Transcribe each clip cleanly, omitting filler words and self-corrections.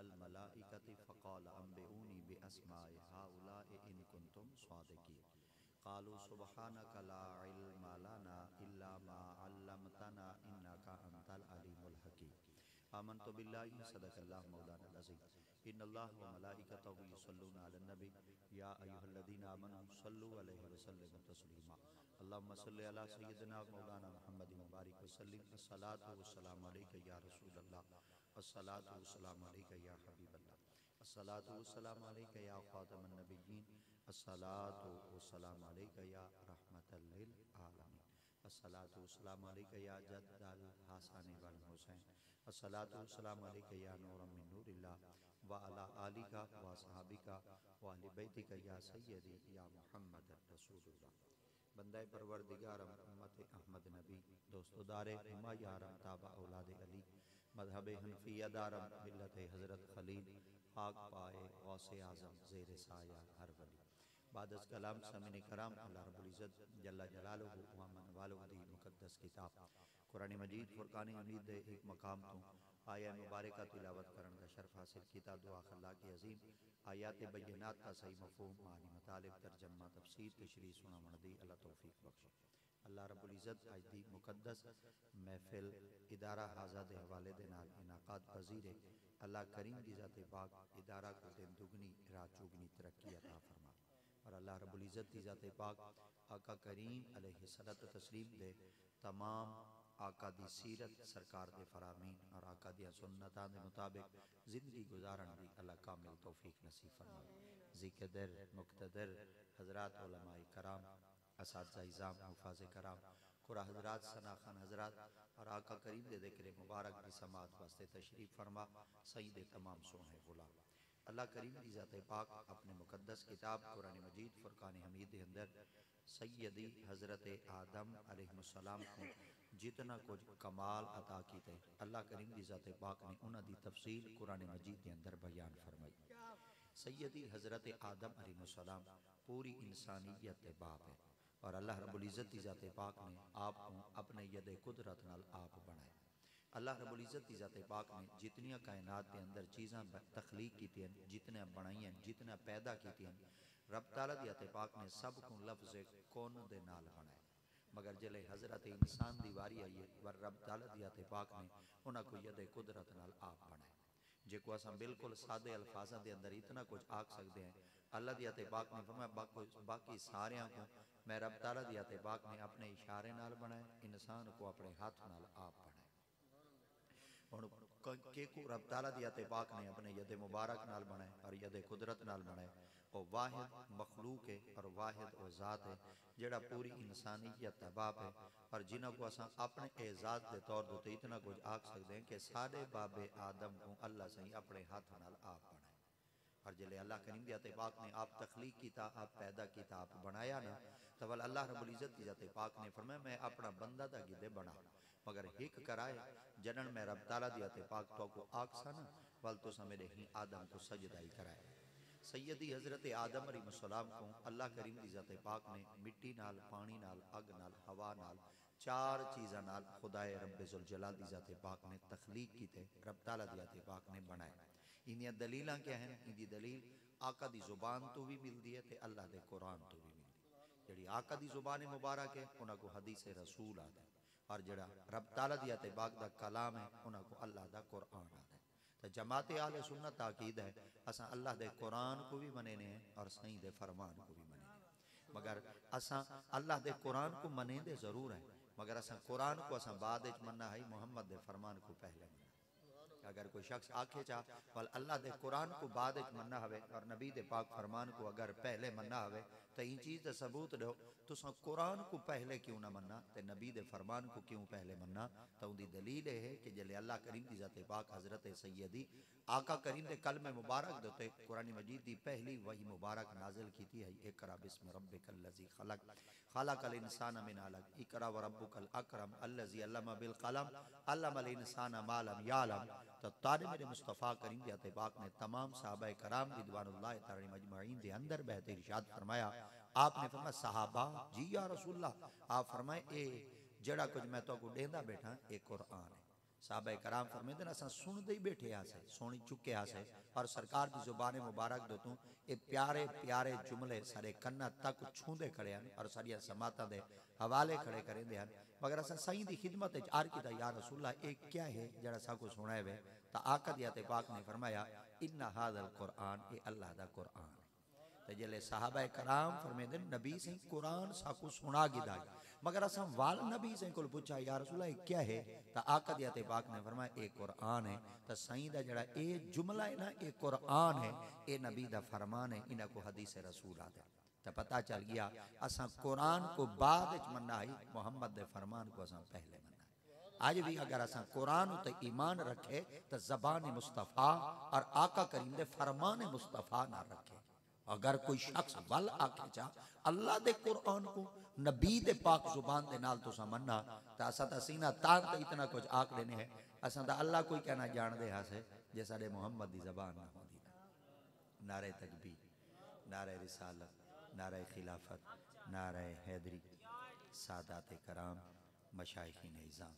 अलल मलाइकति फ़क़ाल अंबिऊनी बिअस्माइ हाउलाइ इन कुंतुम सादिकीन क़ालू सुब्हानका ला इल्मा लना इल्ला मा अल्लमतना इन्नका अंतल अलीमुल हकीम। आमन्तु बिल्लाहि सदक़ल्लाहु मौलाना अज़ीम। इन्नल्लाह व मलाइकतहु युसल्लूना अलन नबी या अय्युहल्लज़ीना आमनू सल्लु अलैहि व सल्लिमू तस्लीमा। अल्लाहुम्मा सल्लि अला सय्यिदिना मौलाना मुहम्मदिन व बारिक व सल्लिम। अस्सलातु वस्सलामु अलैका या रसूलल्लाह, अस्सलातु वस्सलामु अलैका या हबीबल्लाह, अस्सलातु वस्सलामु अलैका या ख़ातमन नबिय्यीन, अस्सलातु वस्सलामु अलैका या रहमतल लिल आलमीन, अस्सलातु वस्सलामु अलैका या जद्दल हसन वल हुसैन, अस्सलातु वस्सलामु अलैका या नूरम मिन नूरिल्लाह व अला आलिका व असहाबिका व अहले बैतिका या सय्यदी या मुहम्मद रसूलुल्लाह। बंदाए परवरदिगारम उम्मत अहमद नबी दोस्तों दारे हुमा यारम ताबा औलाद अली मज़हब हनफिया दारम मिल्लत हज़रत खलील पाक पाए गौसे आज़म ज़ेर साया हर वली। बादस कलाम समीन कराम अल्लाह रब्बुल इज़्ज़त जल्ला जलालुहु व मन वालुहु दी मुक़द्दस किताब कुरान मजीद फुरकान हमीद दे एक मकाम तो आया मुबारक तिलावत करन का शर्फ हासिल किया। दुआ अल्लाह की अजीम आयात बय्यनात का सही मफ़हूम मानी मतालिब तर्जमा तफसीर तशरीह सुना मनदी अल्लाह तौफीक बख्शे। अल्लाह रब्बुल इज़्ज़त आज दी मुक़द्दस महफिल इदारा हाज़ा दे हवाले दे नाल इनाक़ाद पज़ीरे। अल्लाह करीम दी ज़ात पाक इदारा को दिन दुगनी रात चौगनी तरक्की अता फरमा। और अल्लाह रब्बुल इज़्ज़त दी ज़ात पाक आका करीम अलैहिस्सलातु तस्लीम दे तमाम आका दी सीरत सरकार दे फरामीन और आका दी सुन्नतां दे मुताबिक ज़िंदगी गुजारन दी अल्लाह कामिल तौफीक नसीब फरमाए। ज़िक्र मुक़्तदर हज़रात उलमाए कराम असातिज़ा इज़ाम हुफ़ाज़े कराम कुरा हज़रात सनाख़ान हज़रात और आका करीम दे ज़िक्र मुबारक दी समात वास्ते तशरीफ़ फरमा सईद तमाम सोने गुलाम। अल्लाह करीम दी ज़ात पाक अपने मुक़द्दस किताब कुरान मजीद फुरकान हमीद के अंदर सैयदी हज़रत आदम अलैहिस्सलाम को जितना कुछ कमाल अता कीते अल्लाह करीम दी ज़ात पाक ने उन्हां दी तफसील कुरान मजीद के अंदर बयान फरमाई। सैयदी हज़रत आदम अलैहिस्सलाम पूरी इंसानियत के बाप है और अल्लाह रब्बुल इज़्ज़त दी ज़ात पाक ने आपको अपने यद कुदरत नाल आप बनाया। अल्लाह रब्बुल इज़्ज़त दी ज़ात पाक ने जितनियां कायनात के अंदर चीज़ां तख्लीक की जितने बनाई जितना पैदा की रब ताला दी ज़ात पाक ने सब को लफ्ज़ कौन दे नाल बनाया। मगर जले हज़रत इंसान दी वारी आई है वर रब ताला दी ज़ात पाक ने उन्हां को यद कुदरत नाल आप बनाया। जेको असां बिल्कुल सादे अल्फाज़ां दे अंदर इतना कुछ आख सकते हैं। अल्लाह दी ज़ात पाक ने फरमाया बाकी सारियां को मैं रब ताला दी ज़ात पाक ने अपने इशारे नाल बनाया, इंसान को अपने हाथ नाल आप बनाया। के को रब ताला दी ज़ात पाक ने अपने यद मुबारक नाल बनाया और यद कुदरत नाल बनाया। और वाहिद मखलूक है और वाहिद और ज़ात है जेड़ा पूरी इंसानियत का बाप है और जिन्हों को असा अपने एजाज के तौर पर इतना कुछ आख सकते हैं कि साढ़े बाबे आदम को अल्लाह सही अपने हाथ नाल आप बनाए। और जले अल्लाह करीम दी ज़ात पाक ने आप तख्लीक किया आप पैदा किया आप बनाया ना तो वल अल्लाह रब्बुल इज़्ज़त दी ज़ात पाक ने फरमाया मैं अपना बंदा दा गिदे बना मगर हिक कराए जनन मैं रब ताला दी ज़ात पाक तो को आख सा ना वल तो मेरे ही आदम को सजदा ही कराए। सैयदी हज़रत आदम अलैहिस्सलाम को अल्लाह करीम दी ज़ात पाक ने मिट्टी नाल पानी नाल अग नाल हवा नाल चार चीज़ां नाल खुदाए रब्बे ज़ुल जलाल दी ज़ात पाक ने तख्लीक कीते रब ताला दी ज़ात पाक ने बनाए। इन्दियां दलीलां क्या हैं? इनकी दलील आका दी ज़ुबान तो भी मिलती है ते अल्लाह दे कुरान तो भी मिलती है। जिहड़ी आका दी ज़ुबान मुबारक है उन्हां को हदीस रसूल आदा है और जिहड़ा रब ताला दी ज़ात पाक दा कलाम है उन्हां को अल्लाह दा कुरान आदा है। तो जमात आले सुन्नत ताकीद है असा अल्लाह दे कुरान को भी मनेने हैं और सही दे फरमान को भी मनेने मगर असा अल्लाह दे कुरान को मनेंदे जरूर है मगर असा कुरान को असा बाद मन्ना है मोहम्मद दे फरमान को पहले मना। अगर कोई शख्स आखे चा वल अल्लाह दे कुरान को बाद मन्ना हवे और नबी दे पाक फरमान को अगर पहले मन्ना हवे तो इन चीज़ का सबूत दो तुसा कुरान को पहले क्यों ना मन्ना ते नबी दे फरमान को क्यों पहले मन्ना। तो उनकी दलील है कि जले अल्लाह करीम दी ज़ात पाक हज़रत सैयदी आका करीम दे कलमे मुबारक दोते कुरान मजीद दी पहली वही मुबारक नाजिल की थी है इकरा बिस्मि रब्बिकल लज़ी खलक खलकल इंसान मिन अलक इकरा व रब्बुकल अकरम अल्लज़ी अल्लमा बिल कलम अल्लमल इंसान मा लम यालम। तो तारे मेरे मुस्तफ़ा करीम दी ज़ात पाक ने तमाम सहाबाए कराम रिदवानुल्लाह तआला मजमईन दे अंदर बहते इरशाद फरमाया। आपने फरमाया सहाबा जी या रसूलल्लाह आप फरमाए ए जड़ा कुछ मैं तो को देंदा बैठा ए कुरान है। साहबा कराम फरमाते असां सुनते ही बैठे आसे सुन चुके आसे और सरकार की जुबान मुबारक दो तू ये प्यारे प्यारे जुमले सारे कन्ना तक छूंदे खड़े हैं और सारिया समाता दे हवाले खड़े करेंदे हैं मगर असां सही दी खिदमत विच आर कीता या रसूल अल्लाह एक क्या है जड़ा साको सुनाए वे ता आका दी आते पाक ने फरमाया इन्ना हादल कुरान ए अल्लाह दा कुरान ते जले साहबा कराम फरमाते नबी से कुरान साको सुना गिदा मगर असां वाल नबी से को पूछा या रसूल अल्लाह क्या है ता आका दी आते पाक ने फरमाया ए कुरान है ता सही दा जड़ा ए जुमला है ना ए कुरान है ए नबी दा फरमान है इना को हदीस रसूल आदे तो पता चल गया असा कुरान को बाद विच मन्ना है मोहम्मद दे फरमान को असा पहले मन्ना है। आज भी अगर असा कुरान ते ईमान रखे तो ज़बान मुस्तफ़ा और आका करीम दे फरमान मुस्तफ़ा ना रखे। अगर कोई शख्स वल आके चा अल्लाह दे कुरान को नबी दे पाक जुबान दे नाल तुसा मन्ना तो असा ता सीना तान ते इतना कुछ आख लेने है असा ता अल्लाह कोई कहना जान दे हासे जे साडे मोहम्मद दी ज़बान ना होंदी नारे तकबीर नारे रिसालत नारे खिलाफत नारे हैदरी सादात कराम मशाइखीन इज़ाम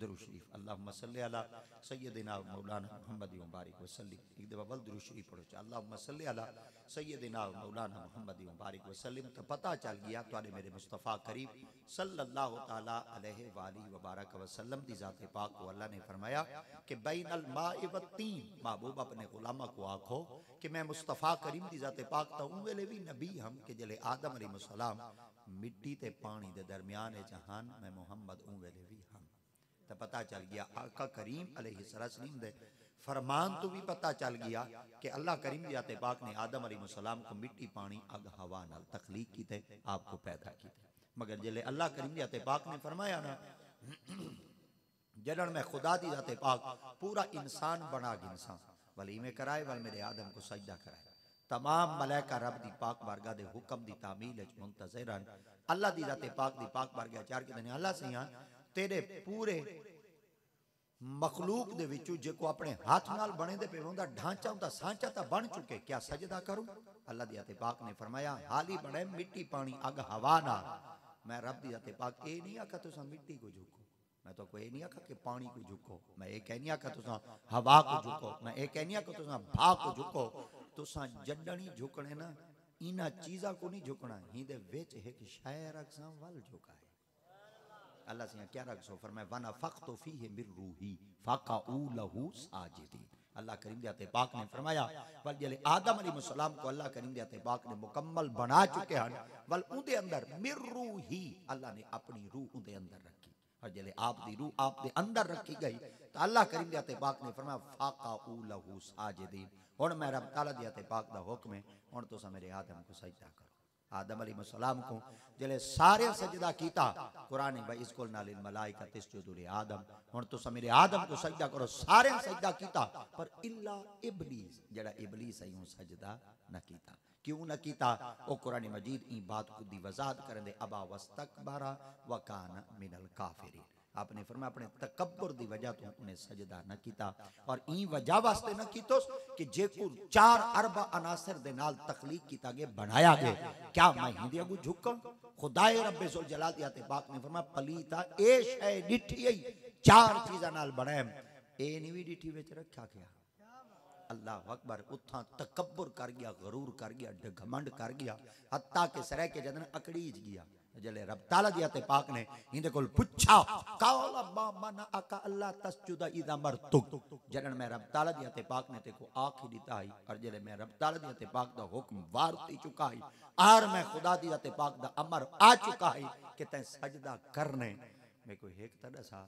दुरूद शरीफ अल्लाहुम्मा सल्ली अला सय्यदिना मौलाना मुहम्मद व बारिक वसल्लिम एक दफा बल दुरूद शरीफ पढ़ो अल्लाहुम्मा सल्ली अला सय्यदिना मौलाना मुहम्मद व बारिक वसल्लिम तो पता चल गया तुहाडे मेरे मुस्तफ़ा करीम सल्लल्लाहु तआला अलैहि व बारक वसल्लम दी ज़ात पाक को अल्लाह ने फरमाया कि बैनल माइ व तीन महबूब अपने गुलामा को आखो कि मैं मुस्तफ़ा करीम दी ज़ात पाक ता उन वेले भी नबी हम कि जले आदम अलैहिस्सलाम मिट्टी ते पानी दे दरमियान ए जहान मैं मोहम्मद उन वेले भी हम तो पता चल गया आका करीम अलैहिस्सलाम दे फरमान तो भी पता चल गया कि अल्लाह करीम दी ज़ात पाक ने आदम अलैहिस्सलाम को मिट्टी पानी अग हवा नाल तख्लीक की थे आपको पैदा की थे मगर जले अल्लाह करीम दी ज़ात पाक ने फरमाया ना जड़न में खुदा दी ज़ात पाक पूरा इंसान बना गिनसा वली में कराए वल मेरे आदम को सजदा कराए तमाम मलाइका रब दी पाक बारगाह दे हुक्म दी तामील विच मुंतज़िरन अल्लाह दी ज़ात पाक दी पाक बारगाह चार के दिन अल्लाह से तेरे पूरे मखलूक दे विचों जेको अपने हाथ नाल बने दे पे उनदा ढांचा उनदा सांचा ता बन चुके क्या सजदा करूं अल्लाह दी ज़ात पाक ने फरमाया हाली बने मिट्टी पानी अग हवा ना मैं रब दी ज़ात पाक ए नहीं आखा तुसा मिट्टी को झुको मैं तो कोई नहीं आखा कि पानी को झुको मैं ये कहनी आखा तुसा हवा को झुको मैं ये कहनी आखा तुसा भा को झुको तुसा जडनी झुकने ना इना चीज़ा को नहीं झुकना ही दे विच एक शायर अक्सा वल झुका है अल्लाह से क्या रखो फरमाया वना फख्तु फीहि मिर रूही फक़ऊ लहू साजिदीन अल्लाह करीम दी ज़ात पाक ने फरमाया वल जले आदम अलैहिस्सलाम को अल्लाह करीम दी ज़ात पाक ने मुकम्मल बना चुके हैं वल उनके अंदर मिर रूही अल्लाह ने अपनी रूह उनके अंदर रखी और जले आप दी रूह आप दे अंदर रखी गई तो अल्लाह करीम दी ज़ात पाक ने फरमाया फक़ऊ लहू साजिदीन हुण मैं रब तआला दी ज़ात पाक दा हुक्म है हुण तुसा मेरे आदम को सजदा करो आदम अलैहिस्सलाम को जले सारे सजदा कीता कुरान में इसकुल नालिल मलाइका तस्जुदु ले आदम हुण तुसा मेरे आदम को सजदा करो सारे सजदा कीता पर इल्ला इबलीस जड़ा इबलीस है यूं सजदा न कीता क्यों न कीता ओ कुरान मजीद ई बात को दी वजाहत करन दे अबा वस्तकबरा व काना मिनल काफिरीन आपने फरमाया अपने तकब्बुर दी वजह तो उन्हें सजदा न कीता और ई वजह वास्ते न कीतो कि जेको चार अरबा अनासर दे नाल तख्लीक कीता गया बनाया गया क्या मैं हिंदी अगू झुकम खुदाए रब्बे जुल जलाल दी ज़ात पाक ने फरमाया पलीता ए शै डिठी आई चार चीज़ां नाल बनाया ए नहीं भी डिठी विच रखा गया अल्लाह अकबर उथा तकब्बुर कर गया गरूर कर गया घमंड कर गया हत्ता के सरे के जदन अकड़ीज गया जले रब तआला दी ज़ात पाक ने इंदे कोल पूछा कौल मा मना अका अल्लाह तस्जुदा इदा मरतुक जदन मैं रब तआला दी ज़ात पाक ने ते को आखी दिता है और जले मैं रब तआला दी ज़ात पाक दा हुक्म वारती चुका है और मैं खुदा दी ज़ात पाक दा अमर आ चुका है कि तै सजदा करने मैं कोई एक तदसा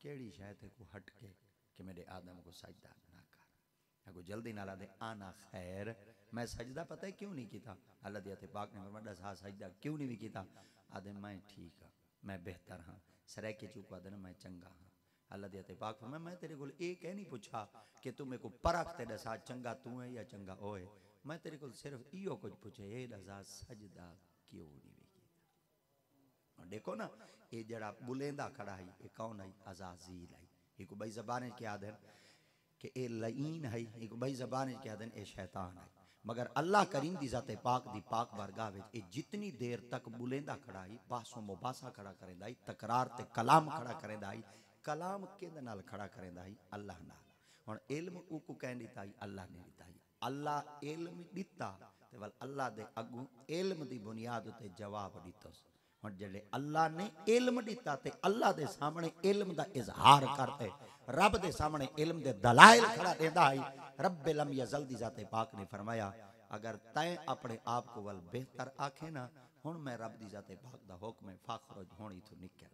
केड़ी शय ते को हट के कि मेरे आदम को सजदा ना कर अगो जल्दी नाला दे आना खैर मैं सजदा पता है क्यों नहीं किया अल्लाह दी ज़ात पाक ने फरमाया दस सजदा क्यों नहीं किया आदम मैं ठीक हाँ मैं बेहतर हाँ सरे के चुका दिन मैं चंगा हाँ अल्लाह दी ज़ात पाक फरमाया मैं तेरे को ये कह नहीं पूछा कि तू मेरे को परख ते दसा चंगा तू है या चंगा ओए मैं तेरे को सिर्फ इो कुछ पूछे ये दसा सजदा क्यों नहीं किया देखो ना ये जरा बुलेंदा खड़ा है ये कौन है अज़ाज़ील है एक भाई ज़बान के आदन कि ए लईन है एक भाई ज़बान के आदन ए शैतान है मगर अल्लाह करीम दी ज़ात पाक दी पाक बारगाह विच ए जितनी देर तक बुलेंदा खड़ा है बासो मुबासा खड़ा करेंदा है तकरार ते कलाम खड़ा करेंदा है कलाम किंदे नाल खड़ा करेंदा ही अल्लाह नाल। हुण इल्म उको कहन दिता ही अल्लाह ने दिता ही। अल्लाह इल्म दिता ते वल अल्लाह दे अगू इल्म दी बुनियाद उते जवाब दिता। हुण जेड़े अल्लाह ने इल्म दिता ते अल्लाह दे सामने इल्म दा इजहार करते, रब दे सामने इल्म दे दलाइल खड़ा देंदा है। रब्बे लम यज़ल दी ज़ाते पाक ने फरमाया अगर तैं अपने आप को वल बेहतर आखे ना, हुण मैं रब दी ज़ाते पाक दा हुक्म है फाखरुज हुण इथों निकल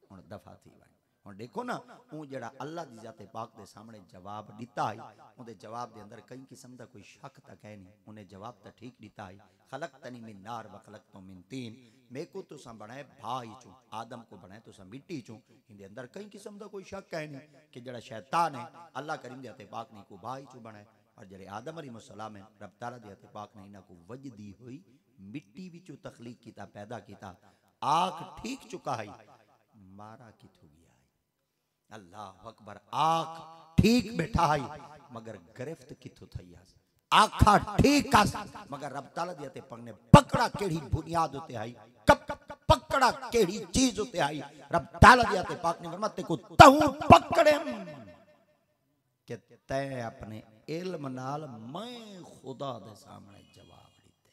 हुण दफा थी वण। हुण देखो ना ऊ जेड़ा अल्लाह दी ज़ाते पाक दे सामने जवाब दिता है, उहदे जवाब दे अंदर कई किस्म दा कोई शक तक है नहीं। उन्हें जवाब तो ठीक दिता है, खलकतनी मिन नार व खलकतु मिन तीन, मैं को तुसा बनाए भाई चूं, आदम को बनाए तुसा मिट्टी चूं। इनके अंदर कई किस्म का कोई शक है नहीं कि जड़ा शैतान है अल्लाह करीम दे हथे पाक ने को भाई चूं बनाए, और जड़े आदम अलैहिस्सलाम है रब ताला दे हथे पाक ने इना को वजदी हुई मिट्टी विचों तखलीक कीता, पैदा कीता। आँख ठीक चुका है, मारा किथों गया है? अल्लाह अकबर, आँख ठीक बैठा है मगर गिरफ्त किथों थई है? आखा ठीक आस मगर रब ताला दी ते पगने पकड़ा केड़ी बुनियाद उते आई, कब पकड़ा केड़ी चीज उते आई? रब ताला दी ते पाक ने फरमाया ते को तहू पकड़े कि तै अपने इल्म नाल मैं खुदा दे सामने जवाब दिते।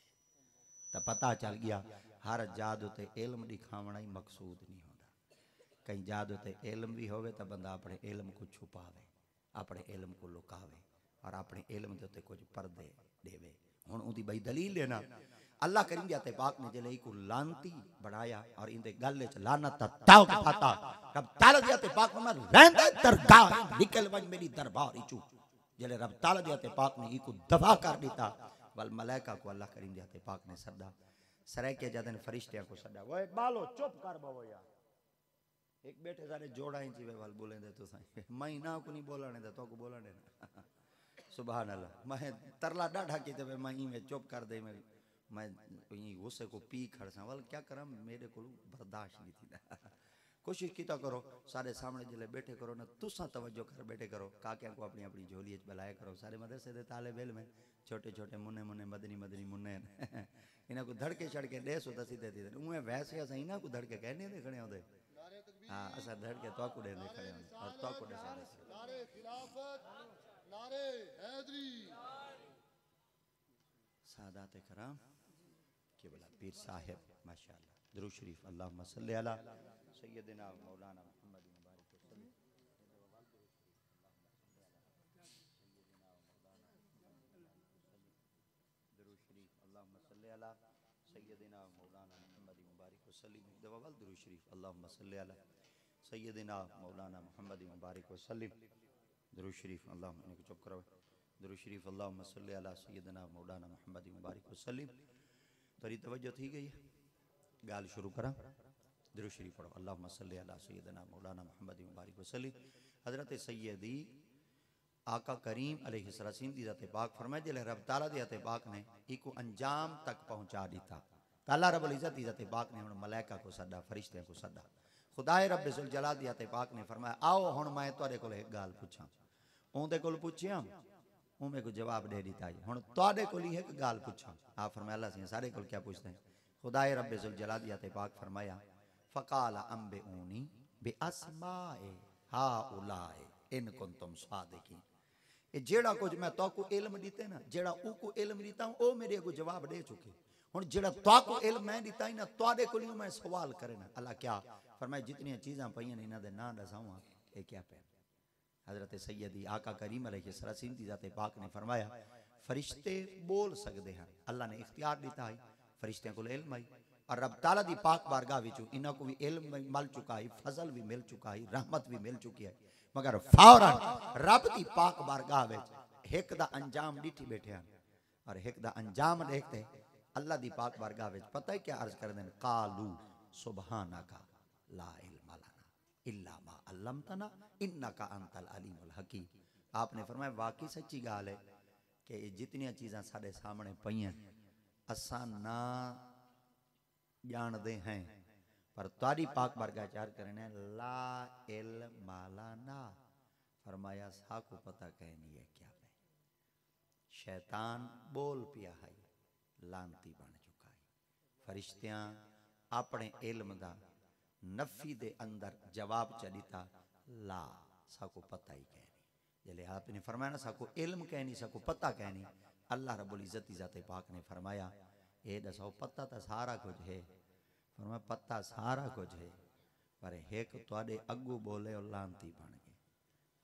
तो पता चल गया हर जादू ते इल्म दिखावना ही मकसूद नहीं होता। कई जादू ते इल्म भी होवे तो बंदा अपने इल्म को छुपावे, अपने इल्म को लुकावे और अपने इल्म के उत्ते कुछ पर्दे देवे। हुण उदी बई दलील है ना, अल्लाह करीम दे ते पाक ने जले को लानती बनाया और इंदे गल च लानत ताव खाता। रब ताला दे ते पाक में रहंदे दरगाह निकल वज मेरी दरबार इचू। जले रब ताला दे ते पाक ने इको दफा कर दिता, वल मलाइका को अल्लाह करीम दे ते पाक ने सदा सरे के जदन फरिश्तियां को सदा, वो बालो चुप कर बाबो यार, एक बैठे सारे जोड़ा ही जीवे वाल बोलेंदे तो सही मैं ना को नहीं बोलने दे तो को बोलने ना। सुभान अल्लाह, मैं तरला डाढ़ा की ते मैं में चुप कर दे, मैं गुस्से को पी खड़सा वाल क्या करा मेरे को बर्दाश्त नहीं थी। कोशिश की तो करो सारे सामने जिले बैठे करो ना, तुसा तवज्जो कर बैठे करो, काकिया को अपनी अपनी झोली बुलाया करो। सारे मदरसे दे ताले बेल में छोटे छोटे मुन्ने मुन्ने मदनी मदनी मुन्ने इन्हें को धड़के छड़के दे सो दसी दे दी उए वैसे असा इना को धड़के कहने दे खड़े होंदे। हां असा धड़के तो को दे खड़े होंदे और तो को दे नारे खिलाफत नारे हैदरी सादात कराम केवल पीर साहिब माशाअल्लाह दुरूद शरीफ अल्लाहुम्मा सल्ली अला सय्यदिना मौलाना मुहम्मद मुबारक वसल्लम। दुरूद शरीफ अल्लाहुम्मा सल्ली अला सय्यदिना मौलाना मुहम्मद मुबारक वसल्लम। दवा वाल दुरूद शरीफ अल्लाहुम्मा सल्ली अला सय्यदिना मौलाना मुहम्मद मुबारक वसल्लम। दुरूद शरीफ अल्लाहुम्मा इनको चुप करो। दुरूद शरीफ अल्लाहुम्मा सल्ली अला सय्यदिना मौलाना मुहम्मद मुबारक वसल्लम। तेरी तवज्जो थी गई, गाल शुरू करा। दुरूद शरीफ पढ़ो। अल्लाहुम्मा सल्ली अला सय्यदिना मौलाना मुहम्मद मुबारक वसल्लम। हजरत सैयदी आका करीम अलैहिस्सलाम दी ज़ात पाक फरमाए जिले रब ताला दी ज़ात पाक ने इको अंजाम तक पहुंचा दिता। ताला रब्बुल इज्जत दी ज़ात पाक ने हुण मलाइका को सदा, फरिश्तियां को सदा। खुदाए रब्बे जुल जलाल दी ज़ात पाक ने फरमाया आओ हुण मैं तुहाडे कोल एक गाल पुछां। ओंदे कोल पुछिया उमे को जवाब दे दिता है। हुण तुहाडे कोल ही एक गाल पुछां। आप फरमाया अल्लाह सी सारे कोल क्या पूछते हैं? खुदाए रब्बे जुल जलाल दी ज़ात पाक फरमाया फ़क़ाल अंबिऊनी बिअस्माए हाउलाए इन कुंतुम सादिकीन। ये जेड़ा कुछ मैं तो को इल्म दीते ना, जेड़ा ऊ को इल्म दीता हूं ओ मेरे को जवाब दे चुके। हुण जेड़ा तो को इल्म मैं दीता ही ना तुहाडे कोल ही मैं सवाल करे ना। अल्लाह क्या फरमाया जितनी चीज़ां पईयां ने इना दे नाम दसावां ए क्या पे। हजरत सैयदी आका करीम अलैहिस्सलाम दी ज़ात पाक ने फरमाया फरिश्ते बोल सकते हैं, अल्लाह ने इख्तियार दिता है, फरिश्तियां को इल्म है और रब ताला दी पाक बारगाह विचों इन्हां को भी इल्म मिल चुका है, फजल भी मिल चुका है, रहमत भी मिल चुकी है। मगर फौरन रब दी पाक बारगाह विच एक दा अंजाम डिठी बैठे हैं और एक दा अंजाम देखते अल्लाह दी पाक बारगाह विच पता है क्या अर्ज कर देन? कालू सुबहानका ला इल्म लना इल्ला मा अल्लमतना इन्नका अंतल अलीमुल हकीम। आपने फरमाया वाकई सच्ची गाल है कि जितनी चीज़ां साडे सामने पईयां असां ना जानते हैं, पर तारी पाक बारगाह चार करने ला इल्म लना। फरमाया साको पता कहनी है क्या पे। शैतान बोल पिया है, लानती बन चुका है। फरिश्तियां अपने इल्म दा नफी दे अंदर जवाब चलीता ला साको पता ही कहनी। जले आपने फरमाया ना साको इल्म कहनी साको पता कहनी, अल्लाह रब्बुल इज्जत ज़ाते पाक ने फरमाया ए दसो पता तो सारा कुछ है। फरमाया पता सारा कुछ है पर एक तुहाडे अगू बोले और लानती बन गए।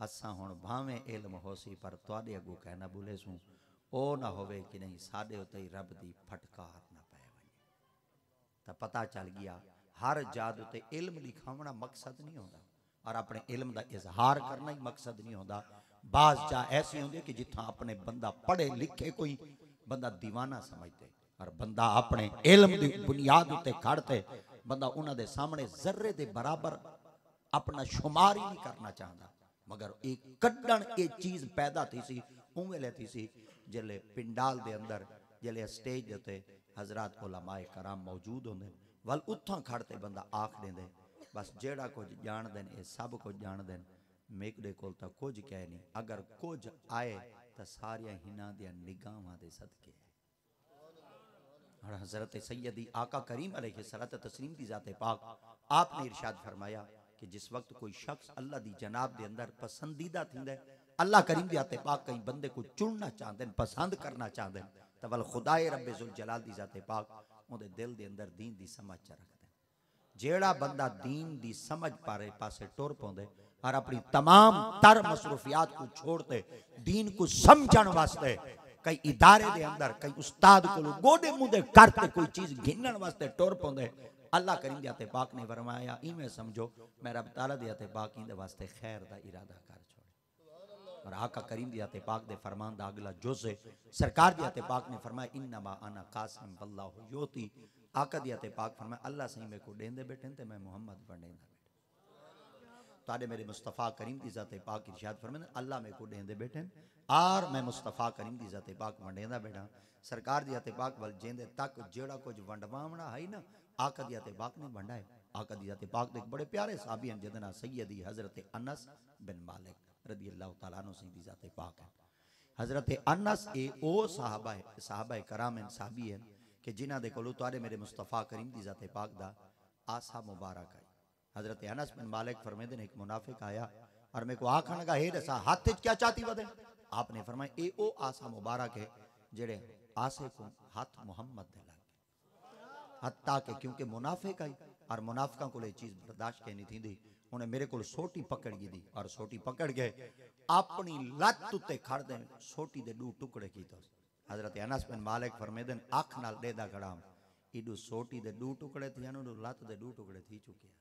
असा हुण भावें इल्म होसी पर तुहाडे अगू कहना बोले सूं ओ ना होवे कि नहीं साडे उते ही रब दी फटकार ना पै वने। तो पता चल गया हर जाद उते इल्म दिखावना मकसद नहीं होता और अपने इल्म का इजहार करना ही मकसद नहीं होता। बाज जा ऐसी होंगे कि जिथा अपने बंदा पढ़े लिखे कोई बंदा दीवाना समझते और बंदा अपने इल्म की बुनियाद उत्ते खड़ते बंदा उन्हां दे सामने जर्रे दे बराबर अपना शुमार ही नहीं करना चाहता। मगर एक कड्डण ये चीज पैदा थी सी उवें लेती सी जले पिंडाल दे अंदर जले स्टेज उत्ते हजरत उलमाए कराम मौजूद होंदे वल उथां खड़ते बंदा आख देंदे बस जेड़ा कुछ जान देन ये सब कुछ जान देन मेरे कोल तो कुछ कह नहीं अगर कुछ आए तो सारिया हिना दिया निगाहां दे सदके। और हजरत सैयदी आका करीम अलैहिस्सलात तस्लीम दी जाते पाक आपने इरशाद फरमाया कि जिस वक्त कोई शख्स अल्लाह दी जनाब दे अंदर पसंदीदा थींदा है अल्लाह करीम दी आते पाक कई बंदे को चुनना चाहते हैं पसंद करना चाहते हैं तो वल खुदाए रब्बे जुल जलाल दी जाते पाक उहदे दिल दे अंदर दीन दी समझ च रखदे। जेड़ा बंदा दीन दी समझ पारे पासे टुर पौंदे और अपनी तमाम तर मसरूफियात को छोड़ते दीन को समझण वास्ते कई इदारे दे अंदर कई उस्ताद को गोडे मुंदे करते कोई चीज गिनण वास्ते टुर पौंदे अल्लाह करीम दे आते पाक ने फरमाया इवें समझो मैं रब ताला दे आते पाक इंदे वास्ते खैर दा इरादा कर छोड़े। और आका करीम दे आते पाक दे फरमान दा अगला जुज़ सरकार दे आते पाक ने फरमाया इन्नमा अना कासिम वल्लाहु योती। आका दे आते पाक फरमाया अल्लाह सही मेरे को देंदे बैठे ते मैं मोहम्मद बनेंदा तारे मेरे मुस्तफ़ा करीम दी ज़ाते पाक इरशाद फरमाया अल्लाह मेरे को देंदे बैठे और मैं मुस्तफ़ा करीम दी ज़ाते पाक वंडेंदा बैठा। सरकार दी ज़ाते पाक वल जेंदे तक जेड़ा कुछ वंडवावना है ना आका दी ज़ाते पाक ने वंडा है। आका दी ज़ाते पाक दे बड़े प्यारे साहबी हैं जिन्दा नाम सैयदी हजरत अनस बिन मालिक रदी अल्लाह तआला अन्हु दी ज़ाते पाक है। हजरत अनस ए ओ साहबा कराम हैं साहबी हैं कि जिन्हां दे कोलों तुहाडे मेरे मुस्तफ़ा करीम दी ज़ाते पाक दा आसा मुबारक है। हजरत अनस बिन मालिक फरमाते हैं एक मुनाफिक आया और मेरे को आखन लगा हे दसा हाथ क्या चाहती वदे। आपने फरमाया ए ओ आसा मुबारक है जेड़े आसे को हाथ मोहम्मद दे लग हत्ता के क्योंकि मुनाफिक आई और मुनाफिका को चीज बर्दाश्त कहनी थी उन्हें मेरे को सोटी पकड़ गई दी और सोटी पकड़ गए अपनी लत उत्ते खड़ दे सोटी दे दू टुकड़े की तो हजरत अनस बिन मालिक फरमाते हैं अख नाल देदा खड़ाम इडू सोटी दे दू टुकड़े थी लत दे दू टुकड़े थी चुके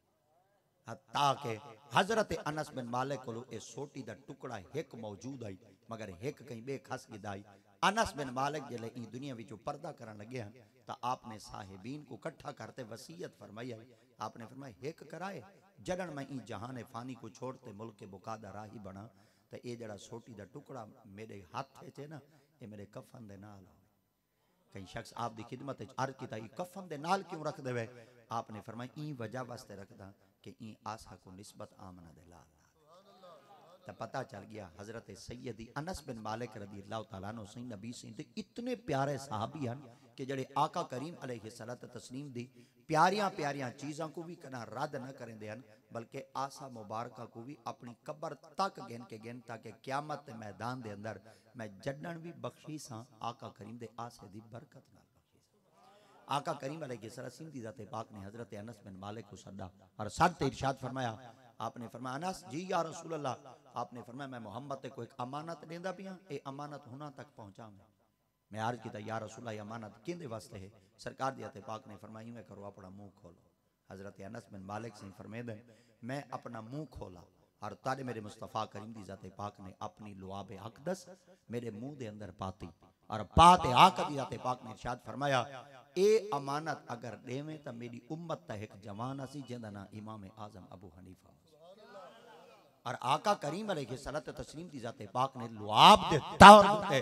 हत्ता के हजरत अनस बिन मालिक को ए सोटी दा टुकड़ा एक मौजूद आई मगर एक कहीं बे खस गिदाई। अनस बिन मालिक जले ई दुनिया विचों पर्दा करन लगे हैं तो आपने साहिबीन को इकट्ठा करते वसीयत फरमाई आई। आपने फरमाया एक कराए जडन मैं ई जहान फानी को छोड़ते मुल्क के बुकादा राही बना तो ये जड़ा सोटी दा टुकड़ा मेरे हाथ च ना ये मेरे कफन दे नाल कई शख्स आप दी खिदमत अर्ज कीता ई कफन दे नाल क्यों रख देवे। आपने फरमाया ई वजह वास्ते रखदा कि ई आसा को निस्बत आमना दे लाल तो पता चल गया हजरत सैयदी अनस बिन मालिक रदी अल्लाह तआला अन्हु सही नबी से इतने प्यारे साहबी हैं कि जड़े आका करीम अलैहिस्सलात तस्लीम दी प्यारियां प्यारियां चीज़ों को भी कना रद्द न करेंदे हैं बल्कि आसा मुबारक को भी अपनी कब्र तक गिन के गिन ताकि क़यामत के मैदान दे अंदर मैं जडन भी बख्शीस हाँ आका करीम दे आसे दी बरकत नाल बख्शीस। आका करीम अलैहिस्सलाम दी ज़ात पाक ने हजरत अनस बिन मालिक को सदा और सद ते इरशाद फरमाया। आपने फरमाया अनस जी या रसूल अल्लाह। आपने फरमाया मैं मोहम्मद को एक अमानत देंदा पिया ए अमानत हुना तक पहुंचा मैं अर्ज किया या रसूल अल्लाह अमानत किंदे वास्ते है। सरकार दी ज़ात पाक ने फरमाया यूं करो अपना मुंह खोलो। हजरत अनस बिन मालिक से फरमाते मैं अपना मुंह खोला और तारे मेरे मुस्तफ़ा करीम दी ज़ात पाक ने अपनी लुआब अक़दस मेरे मुंह दे अंदर पाती और पाते आका दी ज़ात पाक ने इरशाद फरमाया ए अमानत अगर देवें तो मेरी उम्मत ता एक जवान असी जिंदा ना इमाम आजम अबू हनीफा और आका करीम अलैहिस्सलात तस्लीम दी ज़ात पाक ने लुआब दे तौर ते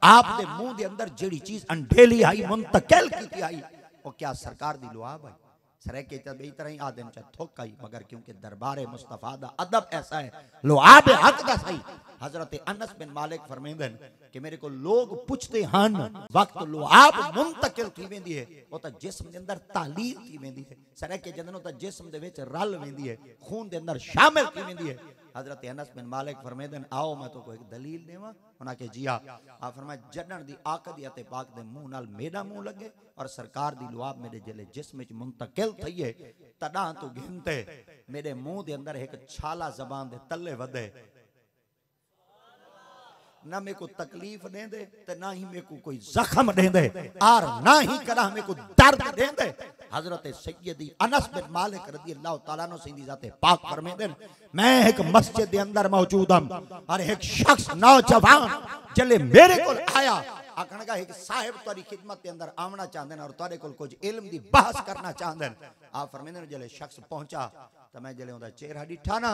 आप दे मुंह दे अंदर जेड़ी चीज अंडेली आई मुंतकिल की आई वो क्या सरकार दी लुआब आई सरे के तब इस तरह ही आदम च थोक आई मगर क्योंकि दरबार मुस्तफा दा अदब ऐसा है लुआब हक दा सही। हजरत अनस बिन मालिक फरमाते हैं कि मेरे को लोग पूछते हन वक्त लुआब मुंतकिल थी वेंदी है वो तो जिस्म दे अंदर तालील थी वेंदी है सरे के जदन तो जिस्म दे विच रल वेंदी है खून दे अंदर शामिल थी वेंदी है हजरत अनस बिन मालिक फरमाइदन आओ मैं तो को एक दलील देवा। उन्हें के जी आ फरमाया जडन दी आकद अते पाक दे मुंह नाल मेरा मुंह लगे और सरकार दी लुआब मेरे जिले जिस्म विच मुंतकिल थईए तडा तू गिनते मेरे मुंह दे अंदर एक छाला जबान दे तले वधे ना मेरे को तकलीफ देंदे ते ना ही मेरे को कोई जख्म देंदे और ना ही कदा मेरे को दर्द देंदे। हजरत सैयदी अनस बिन मालिक रज़ी अल्लाह तआला अन्हु सिंधी जाते पाक फरमाते मैं एक मस्जिद के अंदर मौजूद हूं और एक शख्स नौजवान जले मेरे को आया आखने का एक साहिब तुम्हारी खिदमत के अंदर आना चाहते हैं और तुम्हारे को कुछ इल्म की बहस करना चाहते हैं। आप फरमाते जले शख्स पहुंचा तो मैं जले उनका चेहरा डिठा ना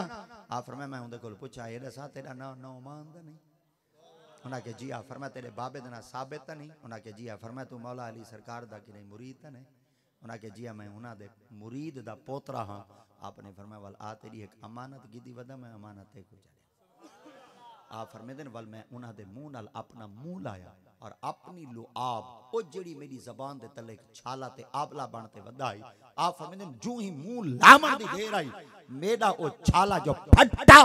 आप फरमाया मैं उनके को पूछा ये दसा तेरा ना नौमान नहीं। उन्हें के जी आ फरमाया तेरे बाबे का ना साबित तो नहीं। उन्हें के जी आ फरमाया तू मौला अली सरकार दा कि नहीं मुरीद तो नहीं। उन्हें के जी आ मैं उन्होंने मुरीद दा पोतरा हाँ। आपने फरमाया वाल आ तेरी एक अमानत गिदी वदा मैं अमानत ते को चले आप फरमाते वाल मैं उन्होंने मुंह नाल अपना मुंह लाया और अपनी लुआब ओ जेड़ी मेरी जबान दे तले छाला ते आबला बनते वधाई। आप फरमाते जो ही मुंह लामन दी देर आई मेरा ओ छाला जो फटा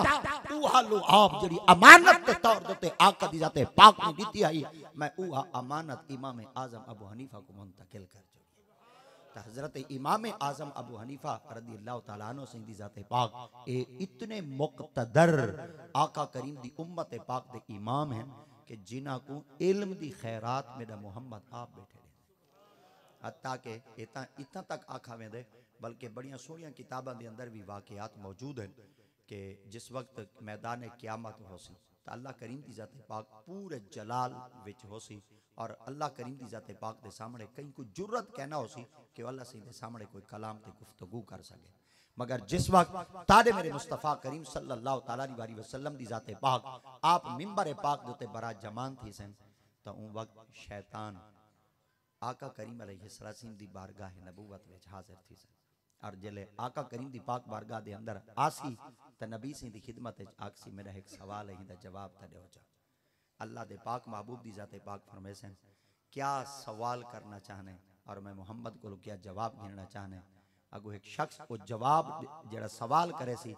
उहा लुआब जेड़ी अमानत के तौर ते आका दी जाते पाक ने दीती आई मैं उहा अमानत इमाम आजम अबू हनीफा को मुंतकिल कर हजरत इमाम आजम अबू हनीफा रज़ी अल्लाह तआला अन्हु सिंधी जाते पाक ए इतने मुक़्तदर आका करीम दी उम्मत पाक दे इमाम हैं कि जिन्हां को इल्म दी खैरात मेरा मोहम्मद आप बैठे रहे हत्ता के इतना तक आखा वेंदे बल्कि बड़ियां सोहणियां किताबां दे अंदर भी वाक़यात मौजूद हैं कि जिस वक्त मैदान क़यामत होसी तो अल्लाह करीम दी जाते पाक पूरे जलाल विच होसी और अल्लाह करीम दी जाते पाक दे सामने कहीं कोई जुर्रत कहना होसी कि अल्लाह से दे सामने कोई कलाम ते गुफ्तगू कर सके। मगर जिस वक्त तारे मेरे मुस्तफ़ा करीम सल्लल्लाहु तआला अलैहि वसल्लम दी जाते पाक आप मिंबर पाक दे बरा जमान थी सन तो उन वक्त शैतान आका करीम अलैहिस्सलाम दी बारगाह नबूवत विच हाजिर थी सन और जले आका करीम दी पाक बारगाह दे अंदर आसी त नबी सिंह दी खिदमत विच आखसी मेरा एक सवाल है इंदा जवाब त देओ जा। अल्लाह दे पाक महबूब दी जाते पाक फरमाए सन क्या सवाल करना चाहने और मैं मोहम्मद को क्या जवाब देना चाहने। अगो एक शख्स को जवाब जरा सवाल करे सी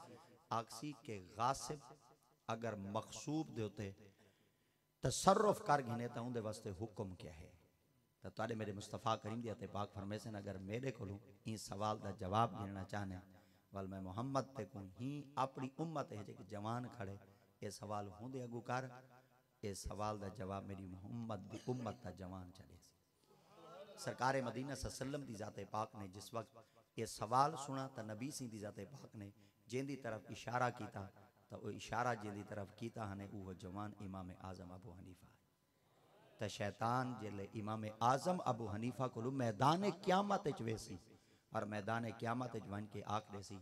आखसी के गासिब अगर मकसूब दे होते तसर्रुफ कर गिने तो उनके वास्ते हुक्म क्या है तो तारे मेरे मुस्तफ़ा करीम दी जाते पाक फरमाए सन अगर मेरे को इन सवाल का जवाब देना चाहने वाल मैं मोहम्मद ते को ही अपनी उम्मत है जो जवान खड़े ये सवाल होंदे अगू कर ये सवाल का जवाब मेरी मोहम्मद दी उम्मत का जवान चले सरकार मदीना सल्लम दी जाते पाक ने जिस वक्त ये सवाल सुना तो नबी सिंह दी जाते पाक ने जिंदी तरफ इशारा किया तो वो इशारा जिंदी तरफ किया हने वो जवान इमाम आजम अबू हनीफा तो शैतान जिले इमाम आजम अबू हनीफा को मैदान क़यामत वेसी और मैदान क़यामत वन के आख देसी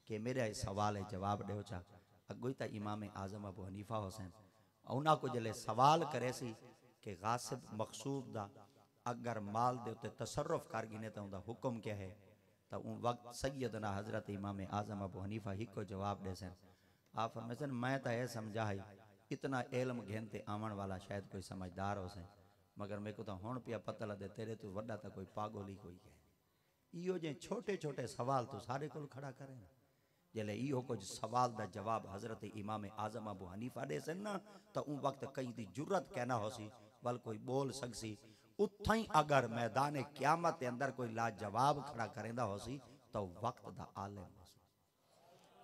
कि मेरा सवाल है जवाब दो चा अगो ही तो इमाम आजम अबू हनीफा हुसैन उन्होंने को जले सवाल करे सी कि गासिब मकसूद दा अगर माल दे उते तसर्रुफ कर गिने तो उनका हुक्म क्या है तो उन वक्त सैयदना हजरत इमाम आजम अबू हनीफा ही को जवाब दे सन। आप फरमाते मैं तो यह समझा है इतना इल्म घेनते आवन वाला शायद कोई समझदार हो सन मगर मेरे को तो हुण पिया पता लगे तेरे तो वड्डा तो कोई पागल ही कोई है इो जे छोटे छोटे सवाल तो सारे को खड़ा करें जले इो कुछ सवाल का जवाब हजरत इमाम आजम अबू हनीफा दे सन ना तो उन वक्त कई दी जुर्रत कहना हो सी बल कोई बोल सकसी उथा ही अगर मैदान क़यामत के अंदर कोई लाजवाब खड़ा करेंदा हो सी तो वक्त दा आलिम हो सी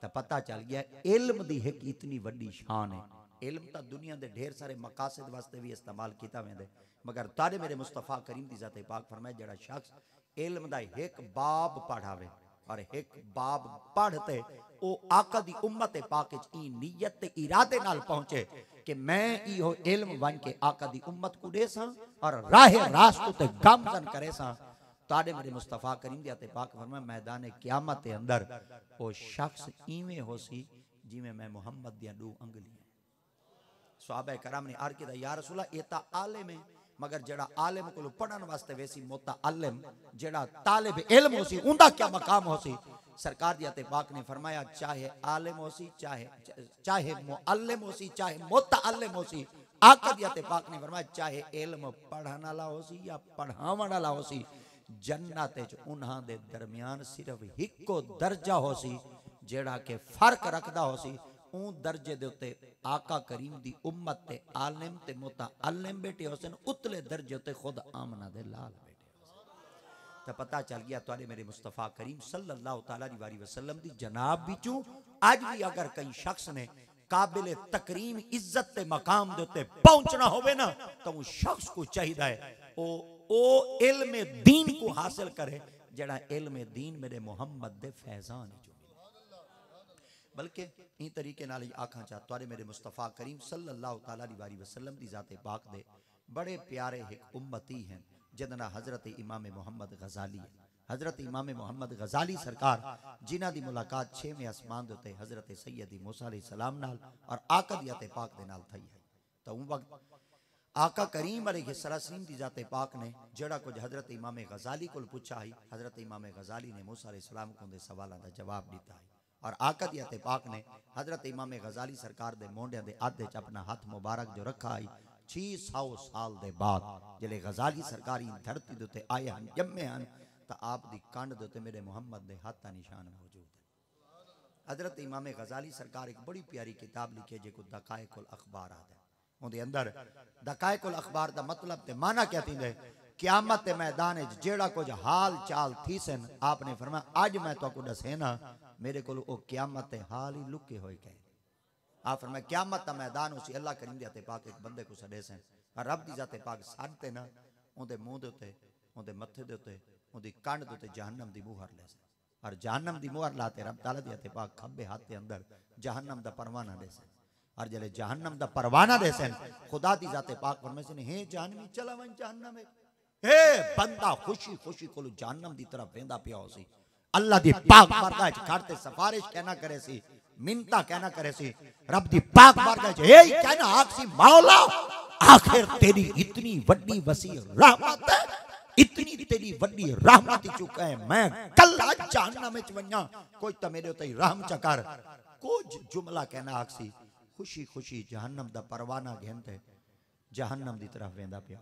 तो पता चल गया इल्म दी एक इतनी वड्डी शान है। इल्म तो दुनिया के ढेर सारे मकासद वास्ते भी इस्तेमाल किया वेंदे मगर तारे मेरे मुस्तफ़ा करीम दी जाते पाक फरमाए जड़ा शख्स इल्म दा एक बाब पढ़ावे और एक बाब पढ़ते ओ आका दी उम्मत पाक ई नीयत ते इरादे नाल पहुंचे कि मैं इहो इल्म वन के आका दी उम्मत को दे सा और राह रास्त ते गामजन करे सा तारे मेरे मुस्तफ़ा करीम दी पाक फरमाए मैदान क़यामत के अंदर ओ शख्स इवें होसी जिवें मैं मोहम्मद दियां दो अंगलियां सहाबा कराम ने अर्ज किया या रसूला ये ता आलिम है मगर जड़ा आलिम को पढ़न वास्ते वैसी मुतअल्लिम जड़ा तालिब इल्म होसी उनका क्या मकाम होसी। सरकार दी आते पाक ने फरमाया चाहे आलिम होसी चाहे मुअल्लिम होसी चाहे मुतअल्लिम होसी आका दी आते पाक ने फरमाया चाहे इल्म पढ़न वाला होसी या पढ़ावन वाला होसी जन्नत विच उन्हां दे दरमियान सिर्फ इको दर्जा होसी जेड़ा के फर्क रखदा होसी ऊं दर्जे दे उत्ते आका करीम दी उम्मत ते आलिम ते मुतअल्लिम बैठे होसन, उतले दर्जे उत्ते खुद आमना दे लाल बैठे होसन। तो पता चल गया तुहाडे मेरे मुस्तफा करीम सल्लल्लाहु तआला अलैहि वसल्लम दी जनाब विचों अज भी अगर कई शख्स ने काबिल तकरीम इज्जत ते मकाम दे उत्ते पहुंचना होवे ना, तो उस शख्स को चाहिए है ओ इल्म दीन को हासिल करे जड़ा इल्म दीन मेरे मुहम्मद दे फैजान जो बल्कि इन तरीके नाल आखा चाह तुहाडे मेरे मुस्तफा करीम सल्लल्लाहु तआला अलैहि वसल्लम दी जाते पाक दे बड़े प्यारे एक उम्मती हैं जिन्ना हजरत इमाम मोहम्मद गजाली है। हजरत इमाम मोहम्मद गजाली सरकार जिन्हां दी मुलाकात 6वें आसमान दे उत्ते हजरत सैयदी मूसा अलैहि सलाम नाल और आका दी जाते पाक दे नाल थई है। तो उस वक्त आका करीम अलैहिस्सलाम दी जाते पाक ने जड़ा कुछ हजरत इमाम गजाली को पूछा है, हजरत इमाम गजाली ने मूसा अलैहिस्सलाम को सवालों का जवाब दिता है। और आका दी जाते पाक ने हजरत इमाम गजाली सरकार दे मोंडियां दे आधे च अपना हाथ मुबारक जो रखा है 600 साल दे बाद जिले गजाली सरकार इन धरती दे उत्ते आए हैं जम्मे हैं, तो आप दी कंड दे उत्ते मेरे मुहम्मद दे हाथ दा निशान मौजूद है। हजरत इमाम गजाली सरकार एक बड़ी प्यारी किताब लिखी है जिको दकाइकुल अखबार आदे उनके अंदर दकाइकुल अखबार दा मतलब ते माना क्या थींदे क़यामत दे मैदान विच जेड़ा कुछ हाल चाल थी सन आपने फरमाया अज मैं तुहानू दसे ना मेरे को ओ क़यामत दे हाल ही लुके होए गए। आप फरमाया क़यामत दा मैदान उसी अल्लाह करीम दे हथे पाक एक बंदे को सडे सन और रब दी जाते पाक सडते ना उनके मुंह दे उत्ते उनके मथे दे उत्ते उनकी कंड दे उत्ते जहन्नम दी मुहर ले सन और जहन्नम दी मुहर लाते रब ताला दे हथे पाक खब्बे हाथ के अंदर जहन्नम दा परवाना दे सन और जले जहन्नम दा परवाना दे सन खुदा दी जाते पाक फरमाए ने हे जहन्नमी चला वन जहन्नम हे बंदा खुशी खुशी को जहन्नम दी तरफ वेंदा पिया होसी अल्लाह दी पाक बारगाह च खड़ते सिफारिश कहना करे सी मिन्नता कहना करे सी रब दी पाक बारगाह च हे कहना आखसी मौला आखिर तेरी इतनी बड़ी वसी रहमत है इतनी तेरी बड़ी रहमत चुका है मैं कल जहन्नम में वन्या कोई तो मेरे उते रहम चकर कुछ जुमला कहना आखसी खुशी खुशी जहन्नम दा परवाना घेनते जहन्नम दी तरफ वेंदा पिया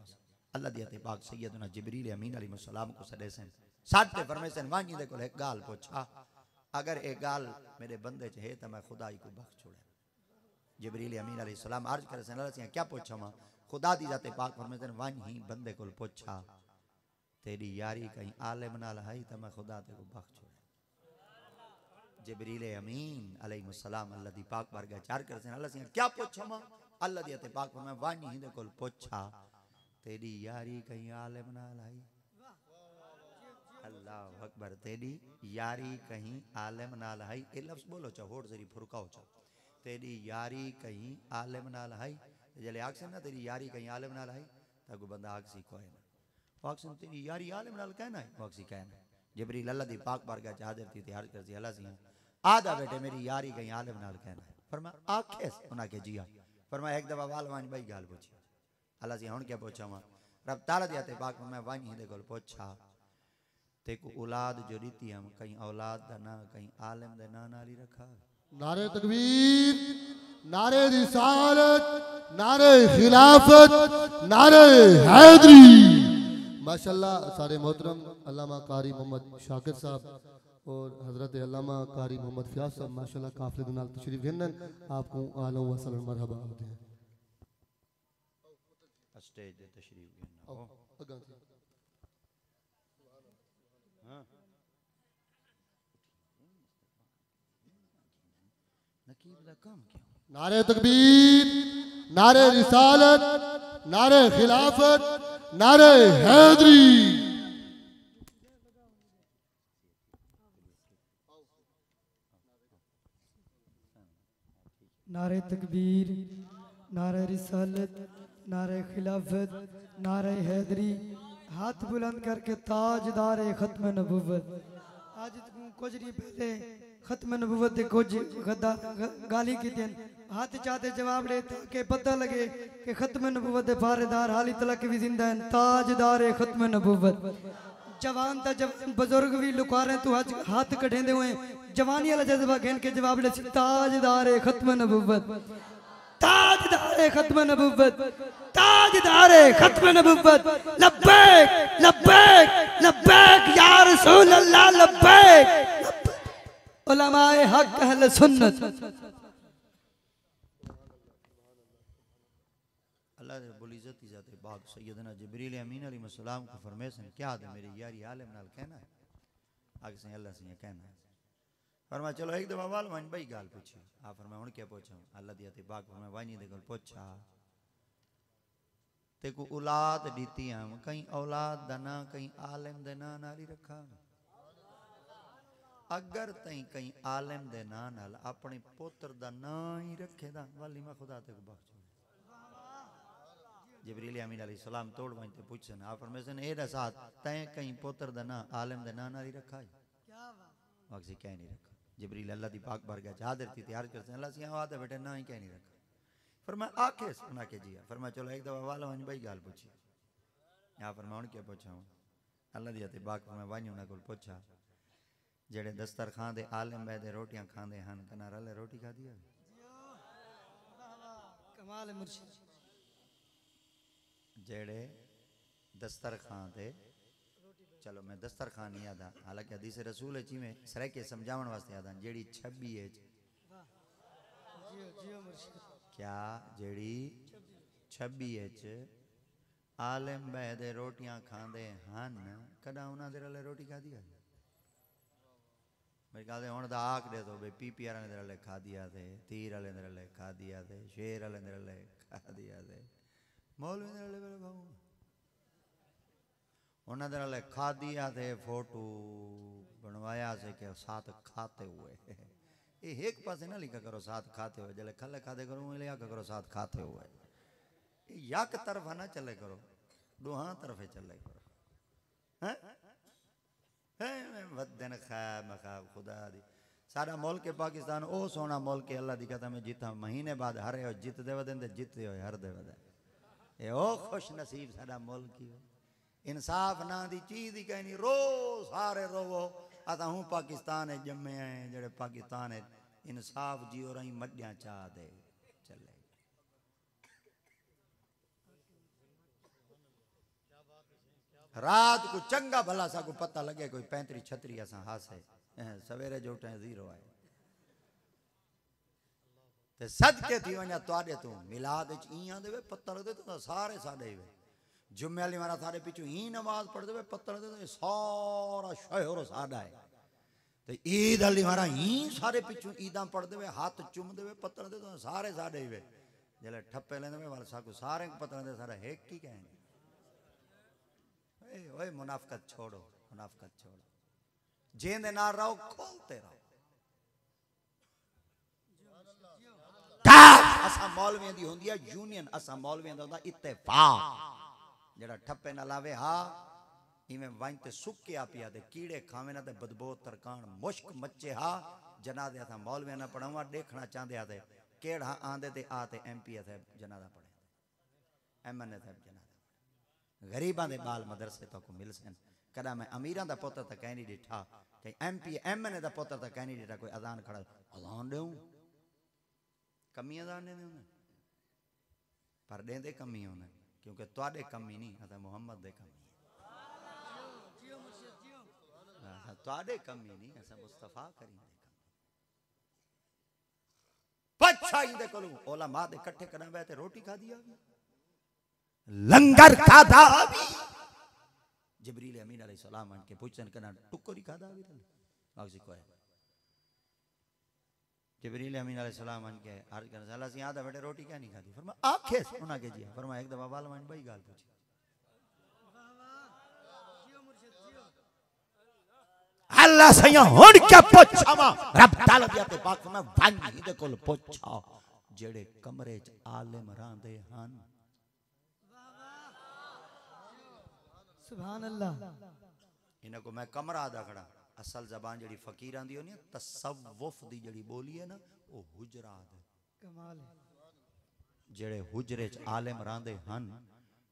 अल्लाह दी अते पाक सैयदना जिब्रील अमीन अलैहिस्सलाम को सदे सन साथे फरमाइसन वानी दे कोल एक गाल पूछा अगर एक गाल मेरे बंदे च है तो मैं खुदा ही को बख्श छोड़े। जिब्रील अमीन अलैहिस्सलाम अर्ज करे सन अल्लाह से क्या पूछा मैं खुदा दी जाते पाक फरमाइसन वानी बंदे कोल पूछा तेरी यारी कहीं आलिम नाल है तो मैं खुदा ते को बख्श छोड़े। जिब्रील अमीन अलैहिस्सलाम अल्लाह दी पाक बारगाह चार करे सन अल्लाह से क्या पूछा मैं अल्लाह दी जाते पाक फरमाया वानी दे कोल पूछा तेरी यारी कहीं आलिम नाल है अल्लाह अकबर तेरी यारी कहीं आलिम नाल है ये लफ्ज बोलो चा होड़ जरी फुरकाओ चा तेरी यारी कहीं आलिम नाल है जले आखसन ना तेरी यारी कहीं आलिम नाल है तब बंदा आखसी कोई ना आखसन तेरी यारी आलिम नाल कहना है आखसी कहना जिब्रील अल्लाह दी पाक बारगाह च हाजिर थी तैयार करती अल्लाह से आदा बेटे मेरी यारी कहीं आलिम नाल कहना है फरमाया आखे उना के जिया फरमाया एक दफा वालवान भाई गाल पूछी अल्लाह से हुन क्या पूछा वा रब ताला दी आते पाक मैं वानी दे कोल पूछा ते को औलाद जो रीति हम कहीं औलाद दा ना कहीं आलिम दे ना नाली रखा। नारे तकबीर नारे रिसालत नारे खिलाफत नारे हैदरी माशाल्लाह सारे मोहतरम अल्लामा कारी मोहम्मद शाकिर साहब और हजरत अल्लामा कारी मोहम्मद फयाज साहब माशाल्लाह काफिले दे नाल तशरीफ गिनन आपको आलो व सलाम मरहबा होते हैं स्टेज दे तशरीफ गिनना हो हां नकीब दा काम क्या नारे तकबीर नारे रिसालत नारे खिलाफत नारे हैदरी नारे तकबीर नारे रिसालत नारे खिलाफत नारे हैदरी हाथ बुलंद करके ताजदार खत्म नबुव्वत आज कुछ नहीं पहले खत्म नबुव्वत दे कुछ गाली की हाथ चाहते जवाब दे ताकि पता लगे कि खत्म नबुव्वत दे फारेदार हाली तलक भी जिंदा हैं ताजदार खत्म नबुव्वत जवान ता जवान बुजुर्ग भी लुकारे तू आज हाथ कढ़ेंदे हुए जवानी वाला जज्बा घेन के जवाब दे ताजदार खत्म नबुव्वत ताजदार खत्म नबुव्वत ताजदार खत्म नबुव्वत लब्बैक लब्बैक लब्बैक या रसूल अल्लाह लब्बैक उलमाए हक अहले सुन्नत पाक सैयदना जिब्रील अमीन अलैहिस्सलाम को फरमाए क्या दे मेरी यारी आलिम नाल कहना है आगे से अल्लाह से कहना है फरमा चलो एक दफा वाल वन भाई गाल पूछी आ फरमा हुन क्या पूछा अल्लाह दी अते पाक फरमा वानी दे कोल पूछा ते को औलाद दीती हम कहीं औलाद दा ना कहीं आलिम दे ना नाली रखा अगर तई कहीं आलिम दे ना नाल अपने पुत्र दा ना ही रखे दा वाली मैं खुदा ते को बख्श जिब्रील अमीन अलैहिस्सलाम तोड़ वहीं ते पूछन आ फरमासन ए साथ तय कहीं पुत्र दा ना आलिम दे ना नाली रखा है क्या बात वक्सी कह नहीं रखा जिब्रील अल्लाह दी पाक बारगाह चादर थी तैयार करते अल्लाह से आवाज है बेटे ना ही कह नहीं रखा फरमा आके सुना के जिया फरमा चलो एक दफा वाला वन भाई गाल पूछी या फरमा हुन क्या पूछा अल्लाह दी अते पाक फरमा वहीं उना कोल पूछा जेड़े दस्तरखान दे आलिम बैदे रोटियां खांदे हन कना रले रोटी खादी है कमाल है मुर्शिद जेड़े दस्तरखान दे चलो मैं दस्तरखान नहीं याद हालांकि हदीस रसूल है जी में सरे के समझावन वास्ते याद जेड़ी 26 है जियो जियो मुर्शिद क्या जेड़ी 26 है आलिम बैदे रोटियां खांदे हन कदा उना दे रले रोटी खादी है मेरे कहते हुन दा आख दे तो बे पीपीआर ने दे रले खादिया थे तीर वाले दे रले खादिया थे शेर वाले दे रले खादिया थे मौलवी दे रले मेरे भाऊ उन्हें दे रले खादिया थे फोटो बनवाया से के साथ खाते हुए ये एक पासे ना लिखा करो साथ खाते हुए जले खले खाते करो लिया करो साथ खाते हुए यक तरफ ना चले करो दोहा तरफे चले करो हैं वदन खा मखा खुदा दी सारा मुल्क के पाकिस्तान ओ सोना मुल्क के अल्लाह दी कहता मैं जीता महीने बाद हरे हो जित दे वदन दे जीते हो हर दे वदन ए ओ खुश नसीब सारा मुल्क की इंसाफ ना दी चीज ही कहनी रो सारे रोवो अता हूं पाकिस्तान है जम्मे आए जेड़े पाकिस्तान है इंसाफ जी और ही मड्डियां चाह दे चले रात को चंगा भला सा को पता लगे कोई 35-36 असा हासे सवेरे जो उठे 0 आए ते सदके थी वना तोड़े तू मिलाद च इयां देवे पत्तल दे तो सारे साडे वे जुम्मे वाली मारा सारे पीछे ही नमाज पढ़ देवे पत्तल दे सारा शहर साडा है ते ईद वाली मारा ही सारे पीछे ईदा पढ़ देवे हाथ चुम देवे पत्तल दे तो सारे साडे वे जले ठप्पे लेंदे वाल साकू सारे पत्तल दे सारा एक ही कहने ओए मुनाफिकत छोड़ो जेंदे ना रहो खोलते रहो असा मौलवियों दी होंदी है यूनियन असा मौलवियों दा होंदा इत्तेफाक जेड़ा ठप्पे ना लावे हा इवें वांते सुके आ पिया दे कीड़े खावे ना ते बदबू तरकान मुश्क मच्चे हा जनादे था मौलवियों ना पढ़ावा देखना चाहते आ ते केड़ा आंदे ते आ ते एमपी साहब जनादा पढ़े एमएनए साहब जनादा गरीबां दे बाल मदरसे तो को मिल सन कदा मैं अमीरां दा पुत्र तक कहीं नहीं डिठा कि एमपी एमएनए दा पुत्र तक कहीं नहीं डिठा कोई अजान खड़ा अजान देऊं कमी अजान ने देऊं पर देंदे कमी होने क्योंकि तुहाडे कमी नहीं अता मोहम्मद दे कमी जियो मुर्शिद जियो तुहाडे कमी नहीं असा मुस्तफा करीम दे कमी पछा इंदे कोलो उलमा दे इकट्ठे करा वे ते रोटी खा दिया लंगर खादा भी जिब्रील अमीन अलैहिस्सलाम के पूछन कना टुकरी खादा भी बागसी को है जिब्रील अमीन अलैहिस्सलाम के अर्ज करने अल्लाह से याद है बेटे रोटी क्या नहीं खाती फरमा आंखें सुना के जी फरमा एक दफा वाल मान भाई गाल पूछी अल्लाह से हुन क्या पूछावा रब ताला दी ते पाक फरमा वानी दे कोल पूछा जेड़े कमरे च आलिम रहंदे हन सुभान अल्लाह इनको मैं कमरा दा खड़ा असल जबान जड़ी फकीर आंदी होनी तसव्वुफ दी जड़ी बोली है ना वो हुजरा दे कमाल है जेड़े हुजरे च आलिम रहंदे हन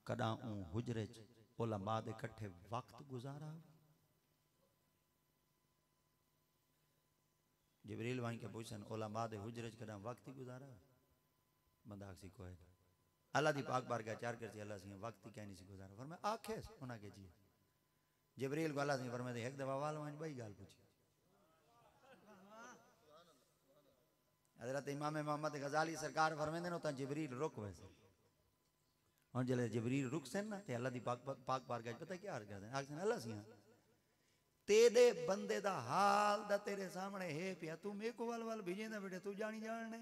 कदा ऊ हुजरे च उलमा दे इकट्ठे वक्त गुजारा जिब्रील वाई के पूछन उलमा दे हुजरे च कदा वक्त ही गुजारा बंदा सी कोई अल्लाह दी पाक बारगाह चार करती अल्लाह से वक्त ही कहनी सी गुजारा फरमा आखे उना के जी जिब्रील को अल्लाह से फरमाते एक दफा वाल वन भाई गाल पूछी हजरत इमाम मोहम्मद गजाली सरकार फरमाते न तो जिब्रील रुक वैसे हुण जले जबरील रुक सन ना ते अल्लाह दी पाक बारगाह पता क्या अर्ज करदे आखदे अल्लाह सियां तेरे बंदे दा हाल दा तेरे सामने है पिया तू मेरे को वल भेजेंदा बेटे तू जानी जानने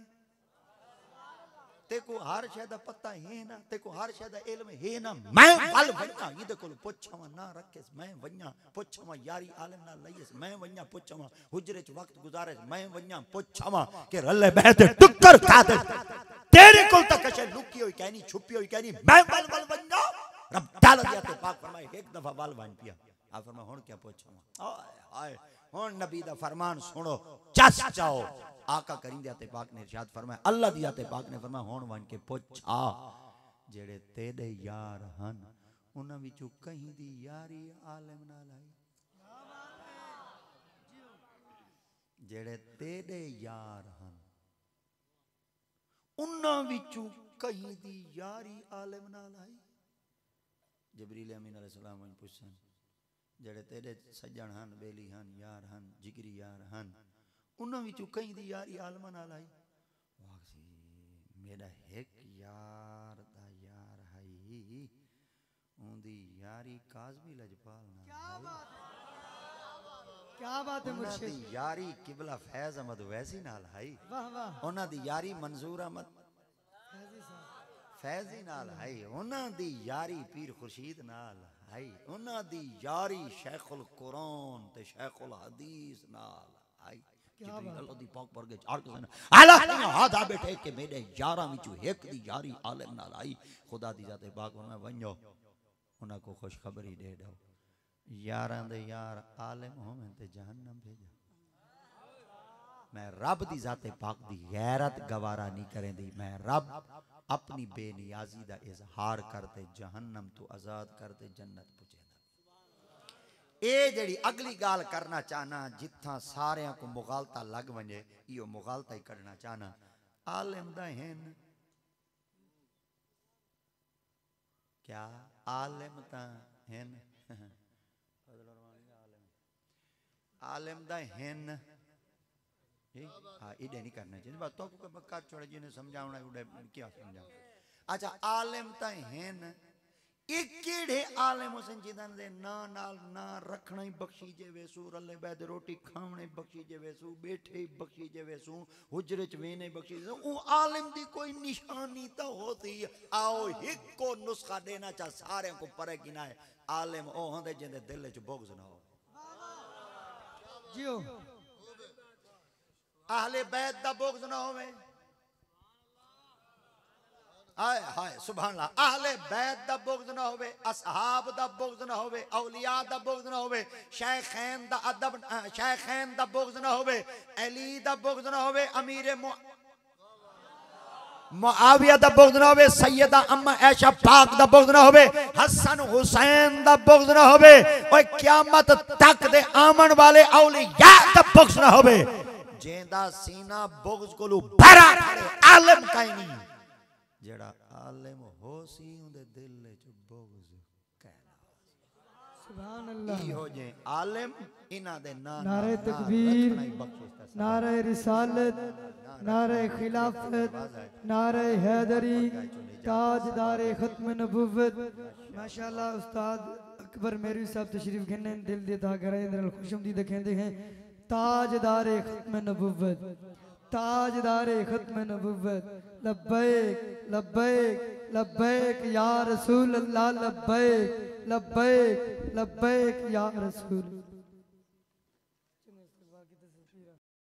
ते को हर शय दा पता है ना ते को हर शय दा इल्म है ना मैं वल वन्ना इदे कोल पुछवा ना रखेस मैं वन्ना पुछवा यारी आलम ना लईस मैं वन्ना पुछवा हुजरे च वक्त गुजारे मैं वन्ना पुछवा के रले बहते टक्कर खाते तेरे कोल तक शय लुकी होई कहनी छुपी होई कहनी मैं वल वन्ना रब ताला दिया ते पाक फरमाए एक दफा वल वन पिया आ फरमा हुन क्या पुछवा आए हुन नबी दा फरमान सुनो चस जाओ आका करीम दे आते पाक ने इरशाद फरमाया अल्लाह दी आते पाक ने फरमाया हुन वन के पुछा जेड़े तेरे यार हन उन्हां विचों कहीं दी यारी आलम नाल आई जेड़े तेरे यार हन उन्हां विचों कहीं दी यारी आलम नाल आई जबरील अमीन अलैहि सलाम वन पुछन जेड़े तेरे सज्जन हन बेली हन यार हन जिगरी यार हन उन्हां विचों कई दी यारी आलमा नाल आई वासी मेरा एक यार दा यार हई उंदी यारी काज़मी लजपाल नाल क्या बात है मुर्शिद दी यारी किबला फैज अहमद वैसी नाल हई वाह वाह उन्हां दी यारी मंजूर अहमद फैजी नाल हई उन्हां दी यारी पीर खुर्शीद नाल हई उन्हां दी यारी शेखुल कुरान ते शेखुल हदीस नाल हई जिब्रील अल्लाह दी पाक पर के चार कसन आला हादा बैठे के मेरे यारां विचों एक दी यारी आलम नाल आई खुदा दी जाते पाक में वणो उन्हां को खुशखबरी दे दो यारां दे यार आलम होवें ते जहन्नम भेजा मैं रब दी जाते पाक दी गैरत गवारा नहीं करेंदी मैं रब अपनी बेनियाजी दा इजहार करते जहन्नम तो आजाद करते जन्नत पुजेंदा ए जड़ी अगली गाल करना चाहना जिथा सारे को मुगालता लग वजे इो मुगालता ही करना चाहना आलिम दा हैं क्या आलिम दा हैं आलिम दा हैं हाँ इधे नहीं करना चाहिए बात तो कर छोड़े जिन्हें समझाना उड़े क्या समझाऊं अच्छा आलिम ता हैं एक केड़े आलिम हुसन जिन्हां दे ना नाल ना रखना ही बख्शी जे वेसू रले बैद रोटी खावणे बख्शी जे वेसू बैठे ही बख्शी जे वेसू हुजरे च वेने बख्शी जे ओ आलिम दी कोई निशानी तो होती आओ एक को नुस्खा देना चा सारे को परे की ना है आलिम ओ होंदे जिंदे दिल च बुग़्ज़ ना हो जियो अहले बैत दा बुग़्ज़ ना होवे हाय हाय सुभान अल्लाह अहले बैत दा बुग़्ज़ ना होवे असहाब दा बुग़्ज़ ना होवे औलिया दा बुग़्ज़ ना होवे शेखैन दा अदब शेखैन दा बुग़्ज़ ना होवे अली दा बुग़्ज़ ना होवे अमीर मुआविया दा बुग़्ज़ ना होवे सैयदा अम्मा ऐशा पाक दा बुग़्ज़ ना होवे हसन हुसैन दा बुग़्ज़ ना होवे ओए क़यामत तक दे आमन वाले औलिया दा बुग़्ज़ ना होवे जेंदा सीना बुग़्ज़ कोलू भरा आलिम काई नहीं जेड़ा आलिम होसी उंदे दिल च बुग़्ज़ कहना सुभान अल्लाह हो जे आलिम इना दे ना नारे तकबीर नारे रिसालत नारे खिलाफत नारे हैदरी ताजदारे खत्म नबुव्वत माशाअल्लाह उस्ताद अकबर मेरी साहब तशरीफ घने दिल दे दा करे इंद्र खुशमदीद कहंदे हैं ताजदारे खत्म नबुव्वत ताजदारे खत्म नबुव्वत लब्बैक लब्बैक लब्बैक या रसूल अल्लाह लब्बैक लब्बैक लब्बैक या रसूल